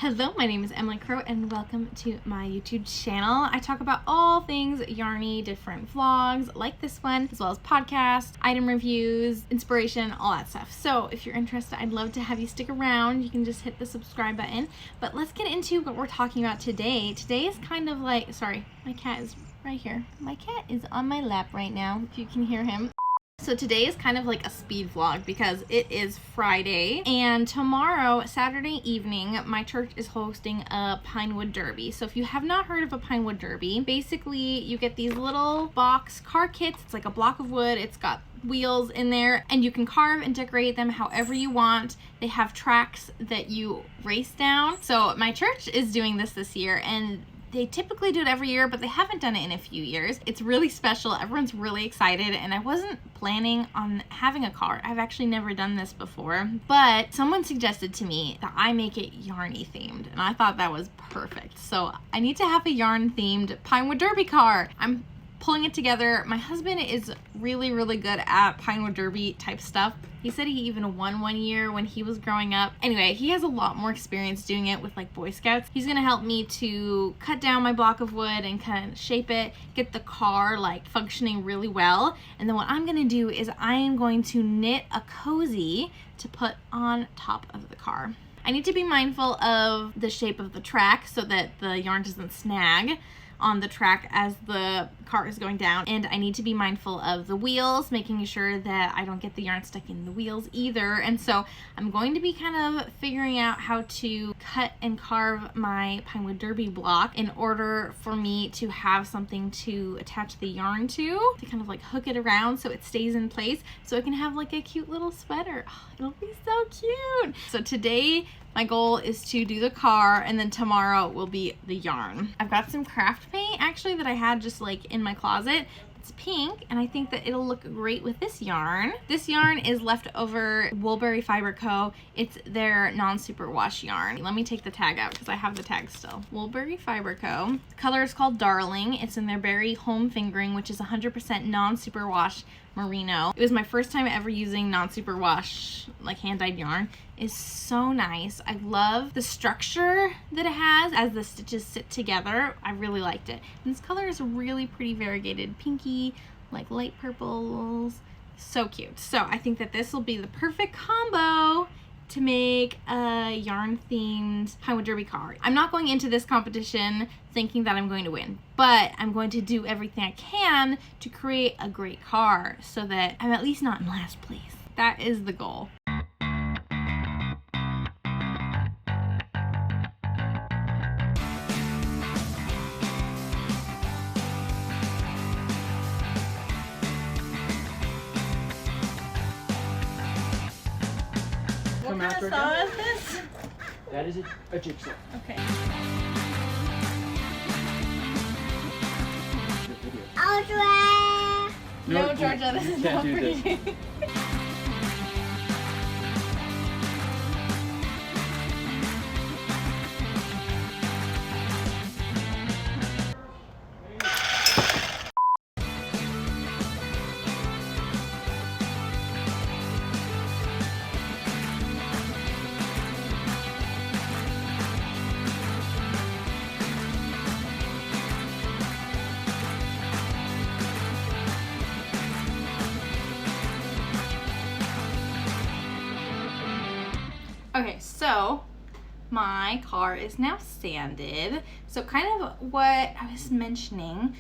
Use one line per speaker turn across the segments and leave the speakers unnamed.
Hello, my name is Emily Crow and welcome to my YouTube channel. I talk about all things Yarnie, different vlogs like this one, as well as podcasts, item reviews, inspiration, all that stuff. So if you're interested, I'd love to have you stick around. You can just hit the subscribe button. But let's get into what we're talking about today. Today is kind of like, sorry, my cat is right here. My cat is on my lap right now, if you can hear him. So today is kind of like a speed vlog because it is Friday and tomorrow, Saturday evening, my church is hosting a Pinewood Derby. So if you have not heard of a Pinewood Derby, basically you get these little box car kits. It's like a block of wood. It's got wheels in there and you can carve and decorate them however you want. They have tracks that you race down. So my church is doing this year and they typically do it every year, but they haven't done it in a few years. It's really special. Everyone's really excited, and I wasn't planning on having a car. I've actually never done this before, but someone suggested to me that I make it Yarnie themed, and I thought that was perfect. So I need to have a yarn themed Pinewood Derby car. I'm pulling it together. My husband is really good at Pinewood Derby type stuff. He said he even won one year when he was growing up. Anyway, he has a lot more experience doing it with like Boy Scouts. He's gonna help me to cut down my block of wood and kind of shape it, get the car like functioning really well. And then what I'm gonna do is I am going to knit a cozy to put on top of the car. I need to be mindful of the shape of the track so that the yarn doesn't snag on the track as the car is going down, and I need to be mindful of the wheels, making sure that I don't get the yarn stuck in the wheels either. And so I'm going to be kind of figuring out how to cut and carve my Pinewood Derby block in order for me to have something to attach the yarn to kind of like hook it around so it stays in place so I can have like a cute little sweater. Oh, it'll be so cute. So today my goal is to do the car, and then tomorrow will be the yarn. I've got some craft paint actually that I had just like in my closet. It's pink, and I think that it'll look great with this yarn. This yarn is leftover Woolberry Fiber Co. It's their non-superwash yarn. Let me take the tag out because I have the tag still. Woolberry Fiber Co. The color is called Darling. It's in their Berry Home Fingering, which is 100% non-superwash merino. It was my first time ever using non-superwash like hand-dyed yarn. It's so nice. I love the structure that it has as the stitches sit together. I really liked it. And this color is really pretty variegated, pinky, like light purples. So cute. So I think that this will be the perfect combo to make a yarn themed Pinewood Derby car. I'm not going into this competition thinking that I'm going to win, but I'm going to do everything I can to create a great car so that I'm at least not in last place. That is the goal. What kind of saw is this?
That is a jigsaw.
Okay.
Audrey!
No, Georgia, this is not for you. Okay, so my car is now sanded. So kind of what I was mentioning,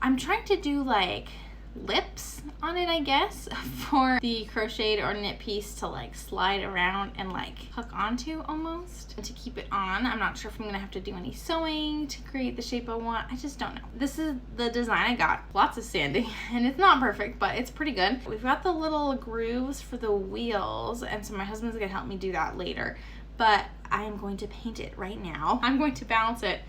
I'm trying to do like lips on it, I guess, for the crocheted or knit piece to like slide around and like hook onto almost and to keep it on. I'm not sure if I'm gonna have to do any sewing to create the shape I want. I just don't know. This is the design I got. Lots of sanding and it's not perfect, but it's pretty good. We've got the little grooves for the wheels, and so my husband's gonna help me do that later, but I am going to paint it right now. I'm going to balance it.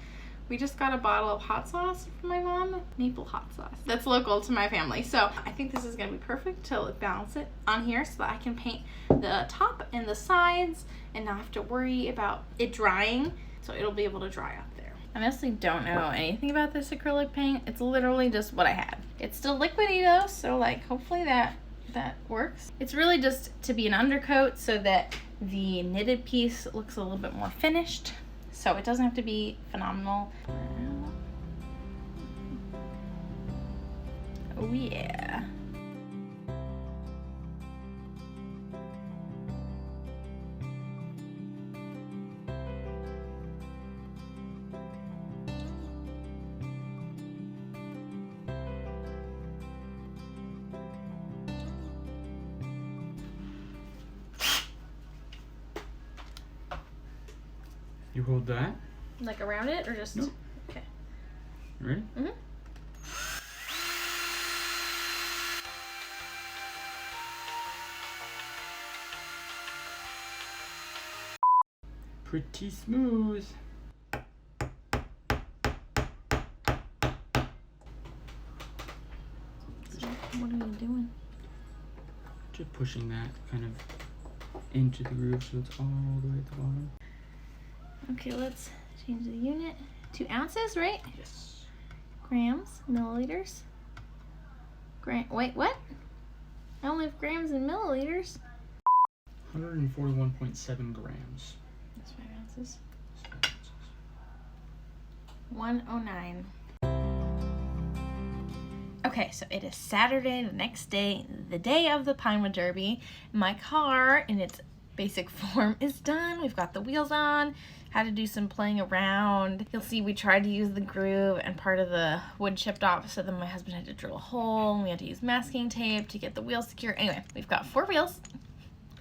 We just got a bottle of hot sauce from my mom, maple hot sauce. That's local to my family. So I think this is gonna be perfect to balance it on here so that I can paint the top and the sides and not have to worry about it drying. So it'll be able to dry up there. I honestly don't know anything about this acrylic paint. It's literally just what I had. It's still liquidy though, so like hopefully that works. It's really just to be an undercoat so that the knitted piece looks a little bit more finished. So it doesn't have to be phenomenal. Oh yeah.
You hold that.
Like around it or just?
No.
Okay.
You ready?
Mm-hmm.
Pretty smooth.
So what are you doing?
Just pushing that kind of into the groove so it's all the way at the bottom.
Okay, let's change the unit. 2 ounces, right?
Yes.
Grams, milliliters. Wait, what? I only have grams and milliliters.
141.7 grams.
That's 5 ounces. 109. Okay, so it is Saturday, the next day, the day of the Pinewood Derby. My car, in its basic form, is done. We've got the wheels on. Had to do some playing around. You'll see we tried to use the groove and part of the wood chipped off, so then my husband had to drill a hole and we had to use masking tape to get the wheels secure. Anyway, we've got 4 wheels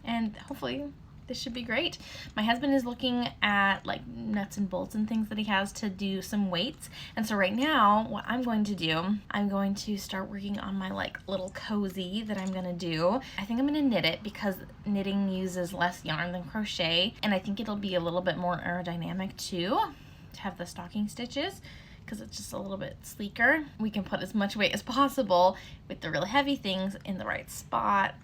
and hopefully this should be great. My husband is looking at like nuts and bolts and things that he has to do some weights. And so right now what I'm going to do, I'm going to start working on my like little cozy that I'm gonna do. I think I'm gonna knit it because knitting uses less yarn than crochet, and I think it'll be a little bit more aerodynamic too to have the stocking stitches because it's just a little bit sleeker. We can put as much weight as possible with the really heavy things in the right spot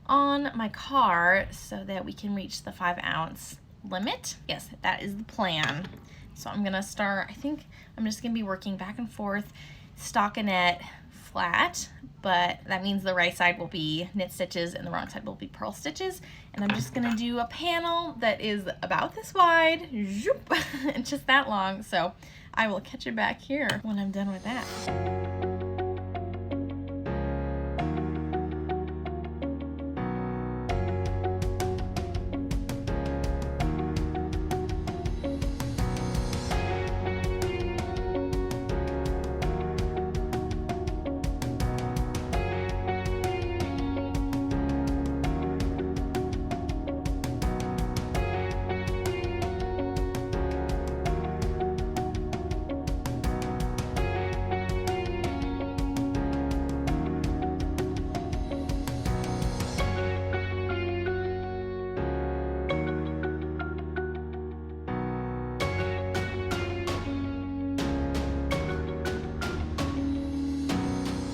on my car so that we can reach the 5 ounce limit. Yes, that is the plan. So I'm gonna start, I think I'm just gonna be working back and forth, stockinette flat, but that means the right side will be knit stitches and the wrong side will be purl stitches. And I'm just gonna do a panel that is about this wide, zoop, and just that long. So I will catch you back here when I'm done with that.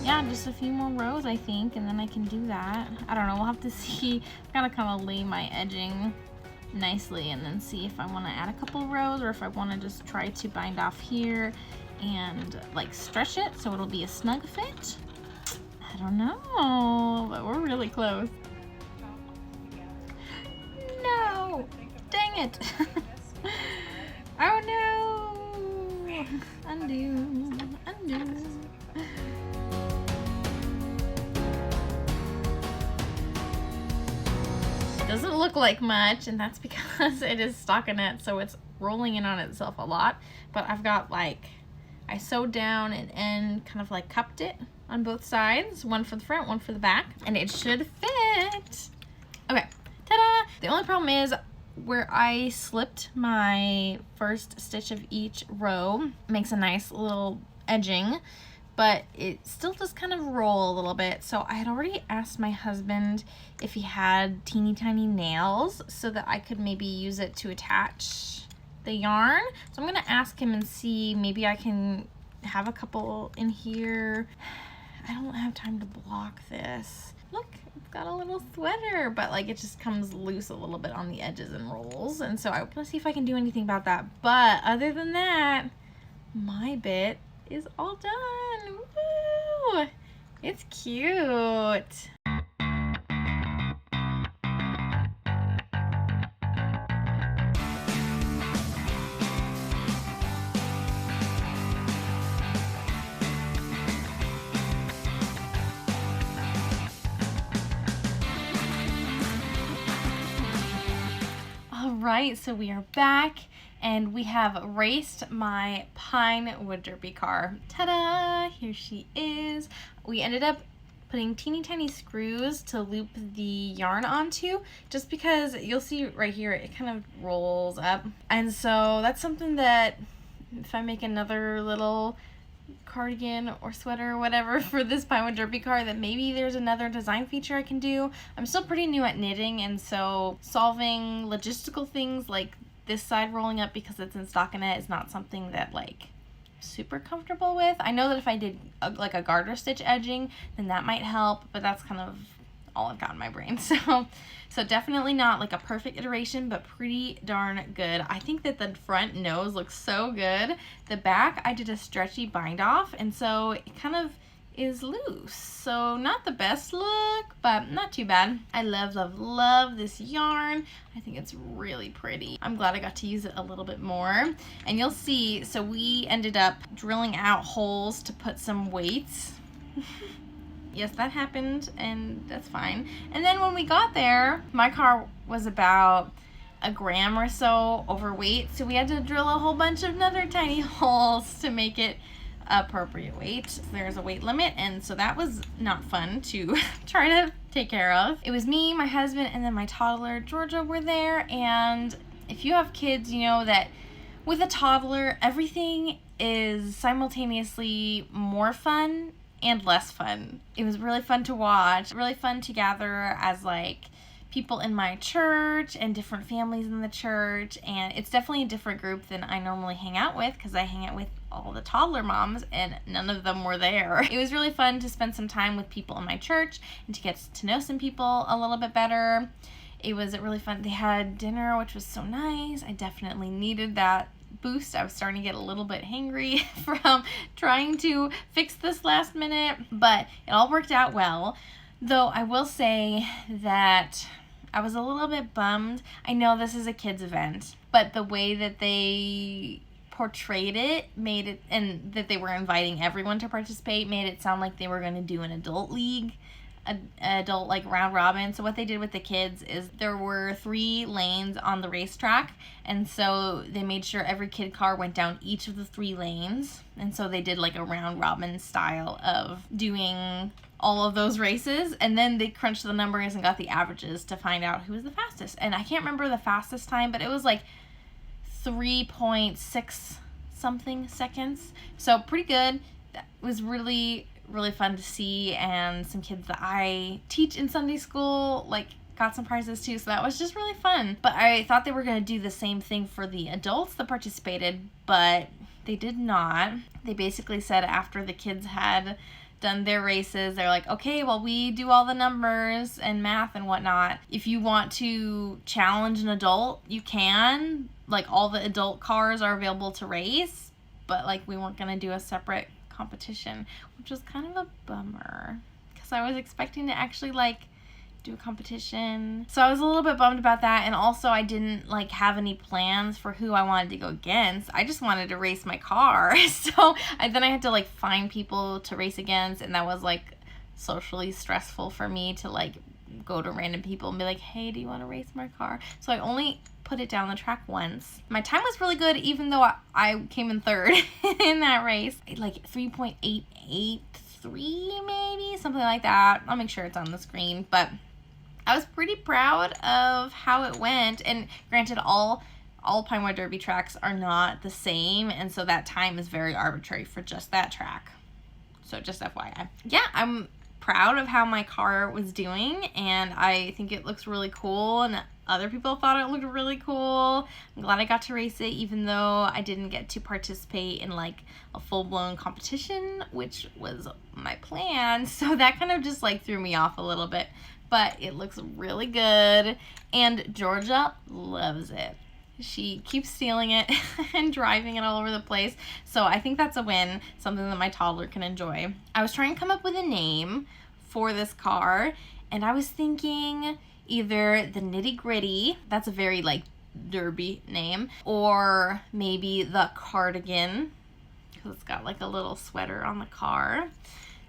Yeah, just a few more rows I think, and then I can do that. I don't know, we'll have to see. I've got to kind of lay my edging nicely and then see if I want to add a couple rows or if I want to just try to bind off here and like stretch it so it'll be a snug fit. I don't know, but we're really close. No! Dang it! Oh no! Undo, undo. Doesn't look like much, and that's because it is stockinette, so it's rolling in on itself a lot. But I've got like, I sewed down and end kind of like cupped it on both sides, one for the front, one for the back, and it should fit. Okay, ta-da! The only problem is where I slipped my first stitch of each row makes a nice little edging, but it still does kind of roll a little bit. So I had already asked my husband if he had teeny tiny nails so that I could maybe use it to attach the yarn. So I'm gonna ask him and see, maybe I can have a couple in here. I don't have time to block this. Look, it's got a little sweater, but like it just comes loose a little bit on the edges and rolls. And so I'm gonna see if I can do anything about that. But other than that, my bit is all done. Woo! It's cute. Right, so we are back and we have raced my Pinewood Derby car. Ta-da! Here she is. We ended up putting teeny tiny screws to loop the yarn onto, just because you'll see right here it kind of rolls up. And so that's something that if I make another little cardigan or sweater or whatever for this Pinewood Derby car, that maybe there's another design feature I can do. I'm still pretty new at knitting, and so solving logistical things like this side rolling up because it's in stockinette is not something that like super comfortable with. I know that if I did like a garter stitch edging, then that might help, but that's kind of all I've got in my brain. So definitely not like a perfect iteration, but pretty darn good. I think that the front nose looks so good. The back, I did a stretchy bind off, and so it kind of is loose. So not the best look, but not too bad. I love, love, love this yarn. I think it's really pretty. I'm glad I got to use it a little bit more. And you'll see, so we ended up drilling out holes to put some weights. Yes, that happened, and that's fine. And then when we got there, my car was about a gram or so overweight, so we had to drill a whole bunch of other tiny holes to make it appropriate weight. There's a weight limit, and so that was not fun to try to take care of. It was me, my husband, and then my toddler Georgia were there. And if you have kids, you know that with a toddler, everything is simultaneously more fun and less fun. It was really fun to watch, really fun to gather as like people in my church and different families in the church, and it's definitely a different group than I normally hang out with because I hang out with all the toddler moms and none of them were there. It was really fun to spend some time with people in my church and to get to know some people a little bit better. It was really fun. They had dinner, which was so nice. I definitely needed that boost. I was starting to get a little bit hangry from trying to fix this last minute, but it all worked out well. Though I will say that I was a little bit bummed. I know this is a kids event, but the way that they portrayed it made it, and that they were inviting everyone to participate, made it sound like they were going to do an adult league, adult like round robin. So what they did with the kids is there were 3 lanes on the racetrack, and so they made sure every kid car went down each of the 3 lanes, and so they did like a round robin style of doing all of those races, and then they crunched the numbers and got the averages to find out who was the fastest. And I can't remember the fastest time, but it was like 3.6 something seconds, so pretty good. That was really fun to see, and some kids that I teach in Sunday school like got some prizes too, so that was just really fun. But I thought they were going to do the same thing for the adults that participated, but they did not. They basically said after the kids had done their races, they're like, okay, well, we do all the numbers and math and whatnot. If you want to challenge an adult, you can. Like, all the adult cars are available to race, but like we weren't going to do a separate competition, which was kind of a bummer because I was expecting to actually like do a competition. So I was a little bit bummed about that, and also I didn't like have any plans for who I wanted to go against. I just wanted to race my car. So then I had to like find people to race against, and that was like socially stressful for me to like go to random people and be like, hey, do you want to race my car? So I only put it down the track once. My time was really good, even though I came in third in that race. Like 3.883 maybe, something like that. I'll make sure it's on the screen, but I was pretty proud of how it went. And granted, all Pinewood Derby tracks are not the same, and so that time is very arbitrary for just that track. So just FYI. Yeah, I'm proud of how my car was doing, and I think it looks really cool, and other people thought it looked really cool. I'm glad I got to race it, even though I didn't get to participate in like a full-blown competition, which was my plan. So that kind of just like threw me off a little bit, but it looks really good, and Georgia loves it. She keeps stealing it and driving it all over the place. So I think that's a win, something that my toddler can enjoy. I was trying to come up with a name for this car, and I was thinking either the Knitty Gritty, that's a very like derby name, or maybe the cardigan, because it's got like a little sweater on the car.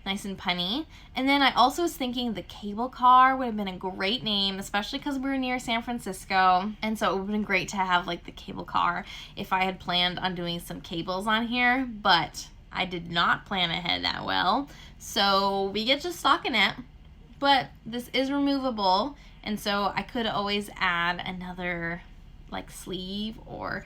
nice and punny. And then I also was thinking the cable car would have been a great name, especially because we're near San Francisco. And so it would have been great to have like the cable car if I had planned on doing some cables on here, but I did not plan ahead that well. So we get to stockinette, but this is removable. And so I could always add another like sleeve or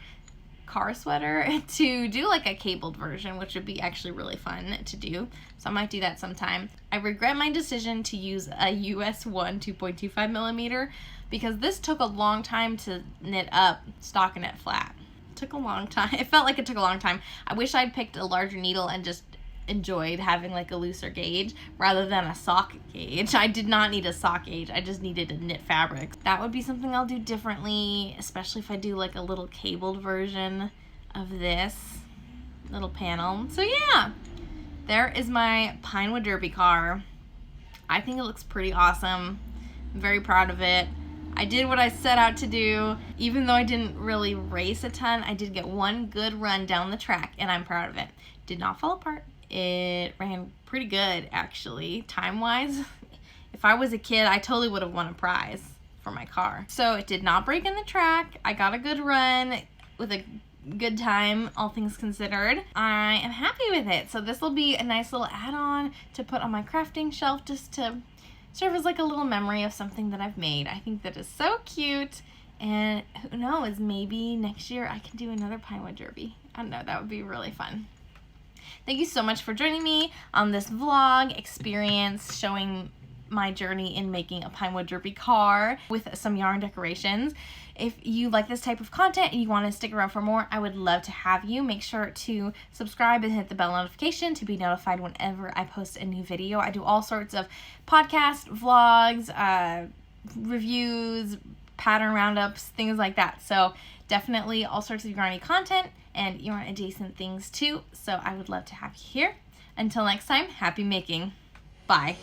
car sweater to do like a cabled version, which would be actually really fun to do. So I might do that sometime. I regret my decision to use a US 1 2.25 millimeter because this took a long time to knit up stockinette flat. It took a long time. It felt like it took a long time. I wish I'd picked a larger needle and just enjoyed having like a looser gauge rather than a sock gauge. I did not need a sock gauge. I just needed a knit fabric. That would be something I'll do differently, especially if I do like a little cabled version of this little panel. So yeah, there is my Pinewood Derby car. I think it looks pretty awesome. I'm very proud of it. I did what I set out to do. Even though I didn't really race a ton, I did get one good run down the track and I'm proud of it. Did not fall apart. It ran pretty good, actually, time-wise. If I was a kid, I totally would have won a prize for my car. So it did not break in the track. I got a good run with a good time, all things considered. I am happy with it. So this will be a nice little add-on to put on my crafting shelf just to serve as like a little memory of something that I've made. I think that is so cute. And who knows, maybe next year I can do another Pinewood Derby. I don't know, that would be really fun. Thank you so much for joining me on this vlog experience showing my journey in making a Pinewood Derby car with some yarn decorations. If you like this type of content and you want to stick around for more, I would love to have you. Make sure to subscribe and hit the bell notification to be notified whenever I post a new video. I do all sorts of podcasts, vlogs, reviews, pattern roundups, things like that. So definitely all sorts of yarny content and yarn adjacent things too. So I would love to have you here. Until next time, happy making. Bye.